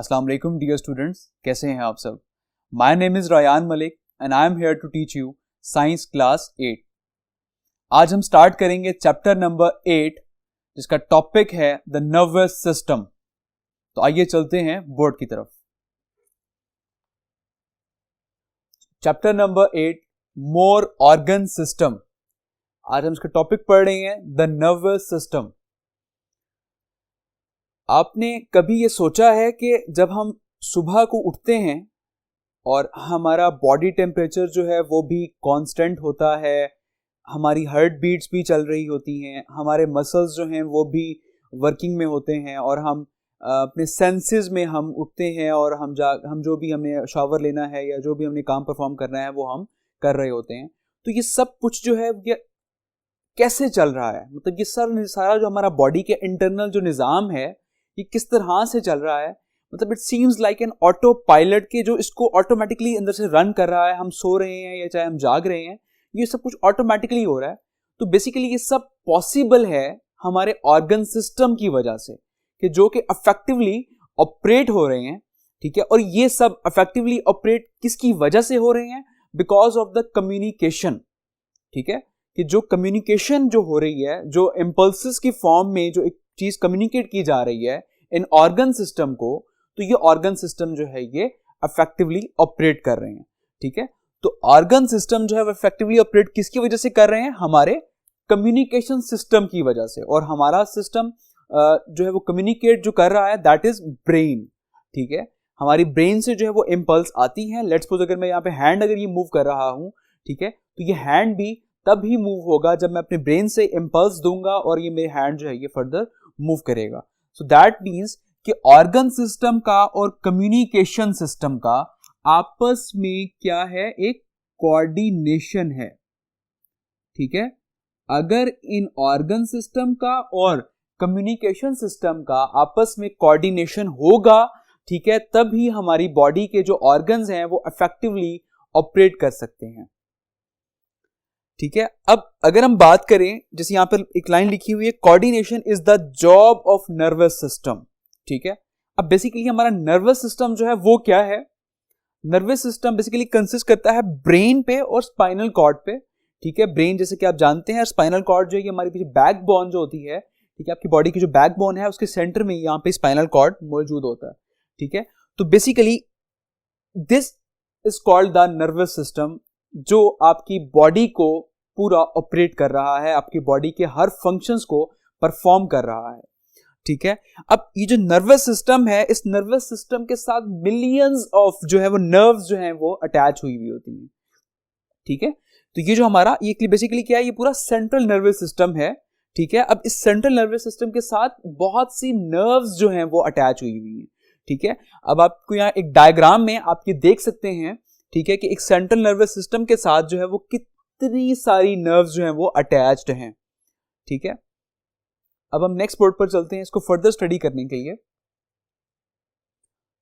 अस्सलाम वालेकुम dear students, कैसे हैं आप सब। My name is Rayan Malik and I am here to teach you science class 8। आज हम स्टार्ट करेंगे चैप्टर नंबर 8 जिसका टॉपिक है द नर्वस सिस्टम। तो आइए चलते हैं बोर्ड की तरफ। चैप्टर नंबर 8 मोर ऑर्गन सिस्टम। आज हम इसका टॉपिक पढ़ रहे हैं द नर्वस सिस्टम। आपने कभी ये सोचा है कि जब हम सुबह को उठते हैं और हमारा बॉडी टेम्परेचर जो है वो भी कांस्टेंट होता है, हमारी हार्ट बीट्स भी चल रही होती हैं, हमारे मसल्स जो हैं वो भी वर्किंग में होते हैं और हम अपने सेंसेस में हम उठते हैं और हम जो भी हमने शावर लेना है या जो भी हमने काम परफॉर्म करना है वो हम कर रहे होते हैं। तो ये सब कुछ जो है ये कैसे चल रहा है, मतलब ये सारा जो हमारा बॉडी के इंटरनल जो निज़ाम है ये किस तरह से चल रहा है। मतलब it seems like an auto pilot के जो इसको ऑटोमेटिकली अंदर से रन कर रहा है। हम सो रहे हैं या चाहे हम जाग रहे हैं, ये सब कुछ ऑटोमेटिकली हो रहा है। तो बेसिकली ये सब पॉसिबल है हमारे ऑर्गन सिस्टम की वजह से, कि जो कि अफेक्टिवली ऑपरेट हो रहे हैं। ठीक है, और ये सब अफेक्टिवली ऑपरेट किसकी वजह से हो रहे हैं? Because of the communication. ठीक है, कि जो कम्युनिकेशन जो हो रही है, जो इम्पल्सेस की फॉर्म में जो एक चीज कम्युनिकेट की जा रही है इन ऑर्गन सिस्टम को, तो ये ऑर्गन सिस्टम जो है ये अफेक्टिवली ऑपरेट कर रहे हैं। ठीक है, तो ऑर्गन सिस्टम जो है वो अफेक्टिवली ऑपरेट किसकी वजह से कर रहे हैं? हमारे कम्युनिकेशन सिस्टम की वजह से। और हमारा सिस्टम जो है वो कम्युनिकेट जो कर रहा है दैट इज ब्रेन। ठीक है, हमारी ब्रेन से जो है वो इम्पल्स आती हैं। लेट्स सपोज अगर मैं यहाँ पे हैंड अगर ये मूव कर रहा हूँ, ठीक है, तो ये हैंड भी तब ही मूव होगा जब मैं अपने ब्रेन से इम्पल्स दूंगा और ये मेरे हैंड जो है ये फर्दर मूव करेगा। सो दैट मीन्स कि ऑर्गन सिस्टम का और कम्युनिकेशन सिस्टम का आपस में क्या है? एक कोऑर्डिनेशन है। ठीक है, अगर इन ऑर्गन सिस्टम का और कम्युनिकेशन सिस्टम का आपस में कोऑर्डिनेशन होगा, ठीक है, तभी हमारी बॉडी के जो ऑर्गन्स हैं वो इफेक्टिवली ऑपरेट कर सकते हैं। ठीक है, अब अगर हम बात करें, जैसे यहां पर एक लाइन लिखी हुई है, coordination is the job of nervous system. ठीक है, अब बेसिकली हमारा नर्वस सिस्टम जो है वो क्या है? नर्वस सिस्टम बेसिकली कंसिस्ट करता है ब्रेन पे और स्पाइनल कॉर्ड पे। ठीक है, ब्रेन जैसे कि आप जानते हैं, स्पाइनल कॉर्ड जो है हमारी पीछे बैकबोन जो होती है, ठीक है, आपकी बॉडी की जो बैकबोन है उसके सेंटर में यहाँ पे स्पाइनल कॉर्ड मौजूद होता है। ठीक है, तो basically this is called the nervous system, जो आपकी बॉडी को पूरा ऑपरेट कर रहा है, आपकी बॉडी के हर फंक्शंस को परफॉर्म कर रहा है। ठीक है, अब ये जो नर्वस सिस्टम है, इस नर्वस सिस्टम के साथ मिलियंस ऑफ जो है वो नर्व्स जो हैं वो अटैच हुई होती हैं। ठीक है, तो ये जो हमारा ये बेसिकली क्या है? ये पूरा सेंट्रल नर्वस सिस्टम है। ठीक है, अब इस सेंट्रल नर्वस सिस्टम के साथ बहुत सी नर्व्स जो हैं वो अटैच हुई हैं। ठीक है, अब आपको यहाँ एक डायग्राम में आप ये देख सकते हैं, ठीक है, कि एक सेंट्रल नर्वस सिस्टम के साथ जो है वो कितनी सारी नर्व्स जो हैं वो अटैच्ड हैं। ठीक है, अब हम नेक्स्ट बोर्ड पर चलते हैं इसको फर्दर स्टडी करने के लिए।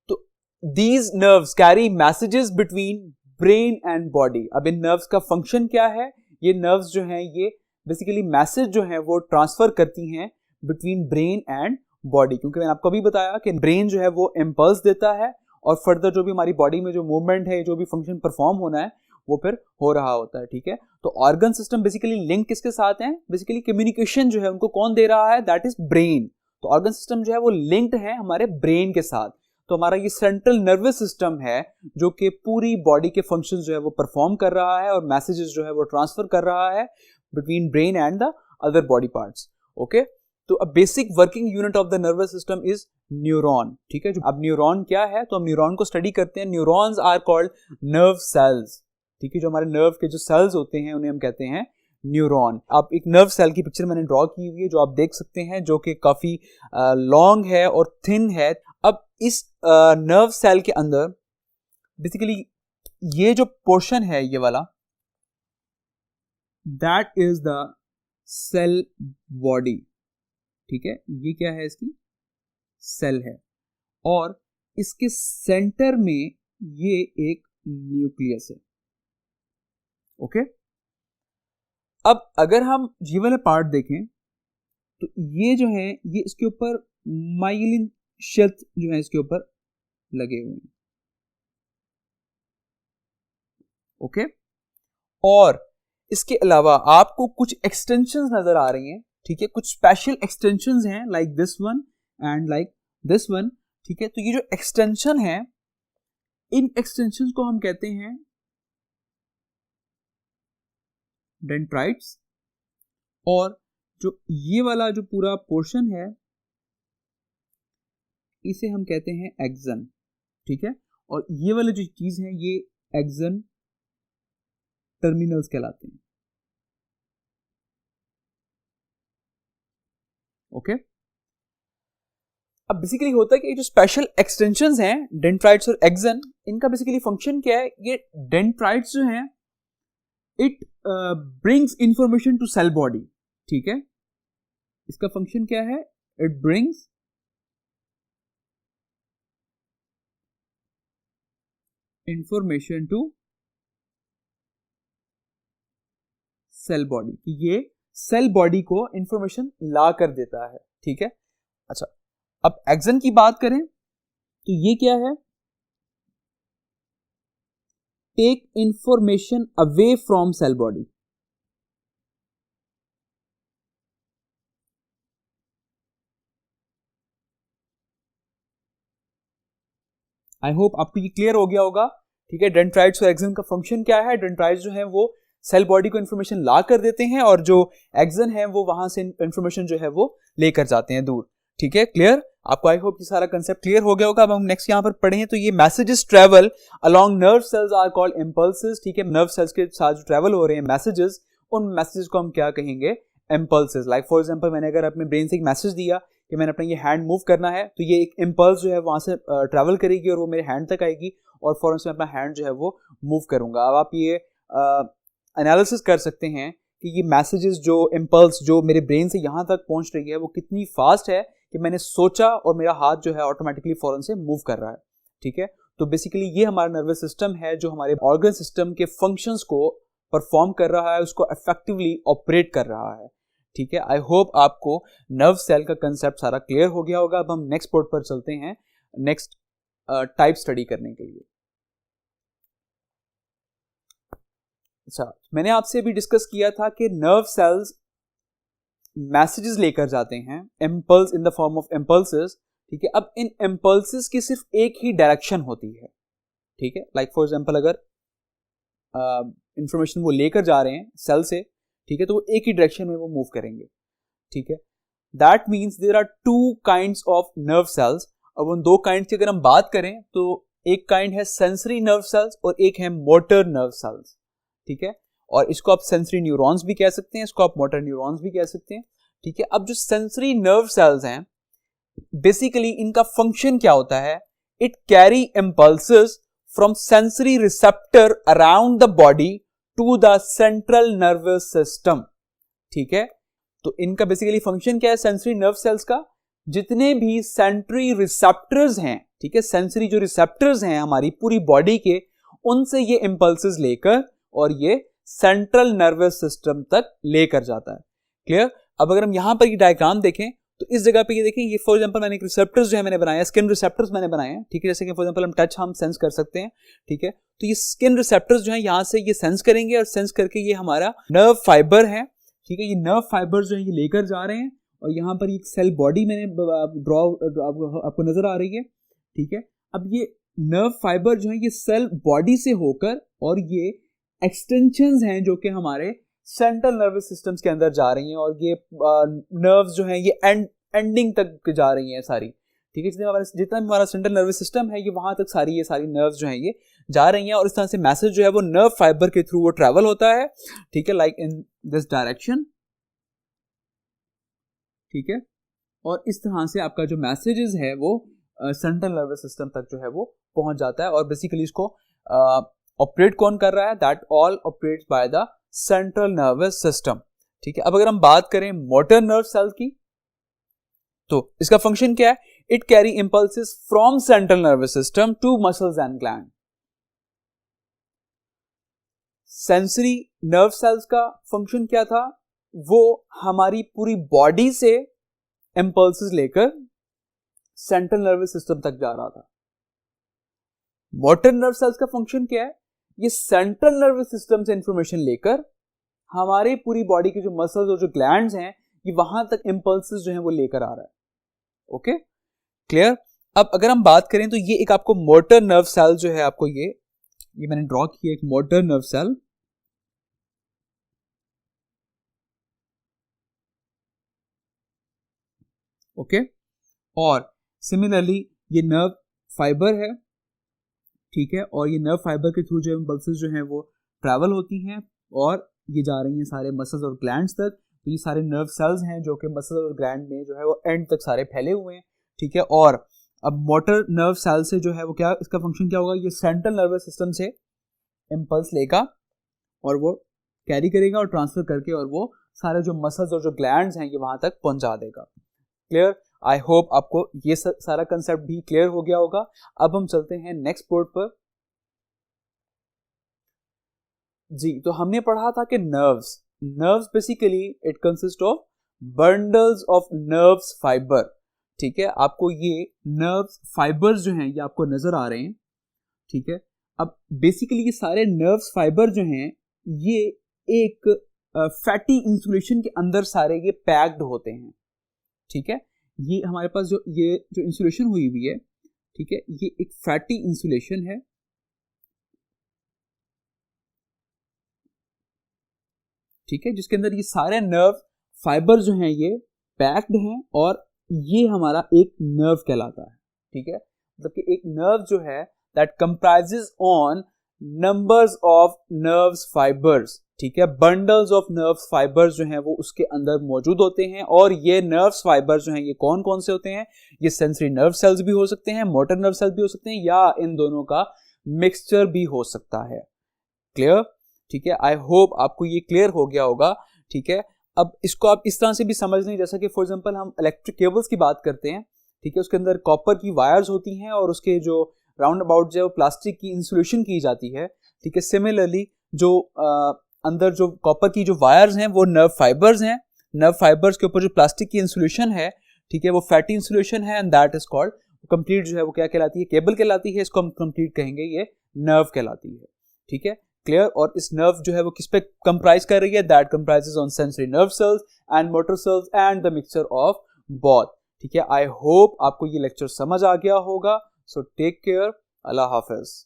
तो these nerves carry messages between brain and body. अब इन नर्व्स का फंक्शन क्या है? ये नर्व्स जो हैं ये बेसिकली मैसेज जो है वो ट्रांसफर करती हैं बिटवीन ब्रेन एंड बॉडी, क्योंकि मैंने आपको अभी बताया कि ब्रेन जो है वो इम्पल्स देता है और फर्दर जो भी हमारी बॉडी में जो मूवमेंट है, जो भी फंक्शन परफॉर्म होना है वो फिर हो रहा होता है। ठीक है, तो ऑर्गन सिस्टम बेसिकली लिंक किसके साथ है? बेसिकली कम्युनिकेशन जो है उनको कौन दे रहा है? That is brain. तो ऑर्गन सिस्टम जो है वो लिंक्ड है हमारे ब्रेन के साथ। तो हमारा ये सेंट्रल नर्वस सिस्टम है जो कि पूरी बॉडी के फंक्शन जो है वो परफॉर्म कर रहा है और मैसेजेस जो है वो ट्रांसफर कर रहा है between brain and the other body parts. Okay, तो a basic working unit of the nervous system is neuron. ठीक है, अब न्यूरॉन क्या है? तो हम न्यूरॉन को स्टडी करते हैं। Neurons are called nerve cells. ठीक है, जो हमारे नर्व के जो सेल्स होते हैं उन्हें हम कहते हैं न्यूरॉन। अब एक नर्व सेल की पिक्चर मैंने ड्रॉ की हुई है जो आप देख सकते हैं, जो कि काफी लॉन्ग है और थिन है। अब इस नर्व सेल के अंदर बेसिकली ये जो पोर्शन है ये वाला, that is the cell body. ठीक है, ये क्या है? इसकी सेल है और इसके सेंटर में ये एक न्यूक्लियस है। ओके, अब अगर हम ये वाला पार्ट देखें तो ये जो है ये इसके ऊपर माइलिन शेल्थ जो है इसके ऊपर लगे हुए हैं। ओके, और इसके अलावा आपको कुछ एक्सटेंशंस नजर आ रही हैं, ठीक है, कुछ स्पेशल एक्सटेंशंस हैं like this one and like this one, ठीक है। तो ये जो एक्सटेंशन है, इन एक्सटेंशंस को हम कहते हैं डेंड्राइट्स, और जो ये वाला जो पूरा पोर्शन है इसे हम कहते हैं एक्सन, ठीक है। और ये वाली जो चीज है ये एक्सन टर्मिनल्स कहलाते हैं। ओके, अब बेसिकली होता है कि जो स्पेशल एक्सटेंशंस हैं डेंड्राइट्स और एक्सन, इनका बेसिकली फंक्शन क्या है? ये डेंड्राइट्स जो हैं it brings information to cell body, ठीक है। इसका फंक्शन क्या है? It brings information to cell body, ये सेल बॉडी को इंफॉर्मेशन ला कर देता है, ठीक है। अच्छा, अब एक्सन की बात करें तो ये क्या है? Take information away from cell body. I hope आपको ये क्लियर हो गया होगा, ठीक है। डेंड्राइट्स और एक्सन का फंक्शन क्या है? डेंड्राइट्स जो है वो सेल बॉडी को इंफॉर्मेशन ला कर देते हैं, और जो एक्सन है वो वहां से इंफॉर्मेशन जो है वो लेकर जाते हैं दूर, ठीक है। क्लियर? आपको आई होप ये सारा कंसेप्ट क्लियर हो गया होगा। अब हम नेक्स्ट यहां पर पढ़ें तो ये messages travel along nerve cells are called impulses, ठीक है। नर्व सेल्स के साथ जो ट्रेवल हो रहे हैं मैसेजेस, उन मैसेजेस को हम क्या कहेंगे? इंपल्सेस। लाइक फॉर एग्जांपल, मैंने अगर अपने ब्रेन से एक मैसेज दिया कि मैंने अपना ये हैंड मूव करना है, तो ये एक इंपल्स जो है वहां से ट्रेवल करेगी और वो मेरे हैंड तक आएगी, और फौरन से मैं अपना हैंड जो है वो मूव करूंगा। अब आप ये एनालिसिस कर सकते हैं कि ये मैसेजेस, जो इंपल्स जो मेरे ब्रेन से यहाँ तक पहुंच रही है, वो कितनी फास्ट है कि मैंने सोचा और मेरा हाथ जो है ऑटोमेटिकली फौरन से मूव कर रहा है, ठीक है। तो बेसिकली ये हमारा नर्वस सिस्टम है जो हमारे ऑर्गन सिस्टम के फंक्शंस को परफॉर्म कर रहा है, उसको इफेक्टिवली ऑपरेट कर रहा है, ठीक है। आई होप आपको नर्व सेल का कंसेप्ट सारा क्लियर हो गया होगा। अब हम नेक्स्ट पोर्ट पर चलते हैं, नेक्स्ट टाइप स्टडी करने के लिए। अच्छा, मैंने आपसे अभी डिस्कस किया था कि नर्व सेल्स मैसेजेस लेकर जाते हैं, impulse in the form of impulses, ठीक है। अब इन इंपल्सेस की सिर्फ एक ही डायरेक्शन होती है, ठीक है। लाइक फॉर एग्जांपल, अगर इंफॉर्मेशन वो लेकर जा रहे हैं सेल से, ठीक है, तो वो एक ही डायरेक्शन में वो मूव करेंगे, ठीक है। That means there are two kinds of nerve cells. अब उन दो काइंड्स की अगर हम बात करें तो एक काइंड है सेंसरी नर्व सेल्स और एक है मोटर नर्व सेल्स, ठीक है। और इसको आप सेंसरी न्यूरॉन्स भी कह सकते हैं, इसको आप मोटर न्यूरॉन्स भी कह सकते हैं, ठीक है। अब जो सेंसरी नर्व सेल्स हैं, बेसिकली इनका फंक्शन क्या होता है? It carry impulses from sensory receptor around the body to the central nervous system, ठीक है। तो इनका बेसिकली फंक्शन क्या है सेंसरी नर्व सेल्स का? जितने भी सेंसरी रिसेप्टर्स हैं, ठीक है, सेंसरी जो रिसेप्टर्स हैं हमारी पूरी बॉडी के, उनसे ये इंपल्सेस लेकर और ये सेंट्रल नर्वस सिस्टम तक लेकर जाता है। क्लियर? अब अगर हम यहां पर ये डायग्राम देखें तो इस जगह पे ये देखें, ये फॉर एग्जांपल मैंने एक रिसेप्टर्स जो है मैंने बनाया, स्किन रिसेप्टर्स मैंने बनाए हैं, ठीक है। जैसे कि फॉर एग्जांपल हम टच हम सेंस कर सकते हैं, ठीक है। तो ये स्किन रिसेप्टर्स जो है यहां से ये सेंस करेंगे और सेंस करके ये हमारा नर्व फाइबर है, ठीक है। ये नर्व फाइबर जो है ये लेकर जा रहे हैं और यहाँ पर एक सेल बॉडी मैंने ड्रॉ आपको नजर आ रही है, ठीक है। अब ये नर्व फाइबर जो है ये सेल बॉडी से होकर और ये एक्सटेंशंस हैं जो कि हमारे सेंट्रल नर्वस सिस्टम्स के अंदर जा रही हैं, और ये नर्व्स जो हैं ये एंडिंग तक जा रही हैं सारी, ठीक है। जितना भी हमारा सेंट्रल नर्वस सिस्टम है ये वहां तक ये सारी नर्व्स जो हैं ये जा रही हैं, और इस तरह से मैसेज जो है वो नर्व फाइबर के थ्रू वो ट्रैवल होता है, ठीक है, लाइक इन दिस डायरेक्शन, ठीक है। और इस तरह से आपका जो मैसेजेस है वो सेंट्रल नर्वस सिस्टम तक जो है वो पहुंच जाता है, और बेसिकली इसको ऑपरेट कौन कर रहा है? That all operates by the central nervous system, ठीक है। अब अगर हम बात करें मोटर नर्व सेल की, तो इसका फंक्शन क्या है? It carry impulses from central nervous system to muscles and gland. Sensory nerve cells का फंक्शन क्या था? वो हमारी पूरी बॉडी से इंपल्सेस लेकर सेंट्रल नर्वस सिस्टम तक जा रहा था, मोटर नर्व सेल्स का फंक्शन क्या है? ये सेंट्रल नर्वस सिस्टम से इंफॉर्मेशन लेकर हमारे पूरी बॉडी के जो मसल्स और जो ग्लैंड्स हैं ये वहां तक इंपल्सेस जो हैं वो लेकर आ रहा है। Okay, clear? अब अगर हम बात करें तो ये एक आपको मोटर नर्व सेल जो है, आपको ये मैंने ड्रॉ किया एक मोटर नर्व सेल। ओके, और सिमिलरली ये नर्व फाइबर है, ठीक है, और ये नर्व फाइबर के थ्रू जो इम्पल्सेस जो हैं वो ट्रैवल होती हैं और ये जा रही हैं सारे मसल्स और ग्लैंड्स तक। तो ये सारे नर्व सेल्स हैं जो कि मसल और ग्लैंड में जो है वो एंड तक सारे फैले हुए हैं, ठीक है। और अब मोटर नर्व सेल से जो है वो क्या, इसका फंक्शन क्या होगा, ये सेंट्रल नर्वस सिस्टम से इम्पल्स लेगा और वो कैरी करेगा और ट्रांसफर करके और वो सारे जो मसल्स और जो ग्लैंड्स हैं ये वहां तक पहुंचा देगा। क्लियर? आई होप आपको ये सारा कंसेप्ट भी क्लियर हो गया होगा। अब हम चलते हैं नेक्स्ट बोर्ड पर। जी, तो हमने पढ़ा था कि nerves basically it consist of bundles of nerves fibre, ठीक है। आपको ये नर्व्स फाइबर्स जो हैं ये आपको नजर आ रहे हैं, ठीक है। अब बेसिकली ये सारे नर्व्स फाइबर जो हैं ये एक फैटी इंसुलेशन के अंदर सारे ये पैक्ड होते हैं, ठीक है। ये हमारे पास जो इंसुलेशन हुई हुई है, ठीक है, ये एक फैटी इंसुलेशन है, ठीक है, जिसके अंदर ये सारे नर्व फाइबर जो हैं ये पैक्ड हैं और ये हमारा एक नर्व कहलाता है, ठीक है। मतलब कि एक नर्व जो है that comprises on numbers of nerves fibres, ठीक है, बंडल्स ऑफ नर्व्स फाइबर्स जो हैं वो उसके अंदर मौजूद होते हैं। और ये नर्व्स फाइबर्स जो हैं ये कौन कौन से होते हैं? ये सेंसरी नर्व सेल्स भी हो सकते हैं, मोटर नर्व सेल्स भी हो सकते हैं, या इन दोनों का मिक्सचर भी हो सकता है। क्लियर? ठीक है, आई होप आपको ये क्लियर हो गया होगा, ठीक है। अब इसको आप इस तरह से भी समझ लें, जैसा कि फॉर एग्जांपल हम इलेक्ट्रिक केबल्स की बात करते हैं, ठीक है, उसके अंदर कॉपर की वायर्स होती हैं और उसके जो राउंड अबाउट जो प्लास्टिक की इंसुलेशन की जाती है, ठीक है। सिमिलरली जो अंदर जो कॉपर की जो वायर्स हैं वो नर्व फाइबर्स हैं, नर्व फाइबर्स के ऊपर जो प्लास्टिक की इंसुलेशन है, ठीक है, वो फैटी इंसुलेशन है and that is called complete, जो है वो क्या कहलाती है? केबल कहलाती है। इसको हम कंप्लीट कहेंगे, ये नर्व कहलाती है, ठीक है। क्लियर? और इस नर्व जो है वो किस पे कंप्राइज कर रही है? That comprises on sensory nerve cells and motor cells and the mixture of both, ठीक है। आई होप आपको ये लेक्चर समझ आ गया होगा। सो टेक केयर, अल्लाह हाफिज।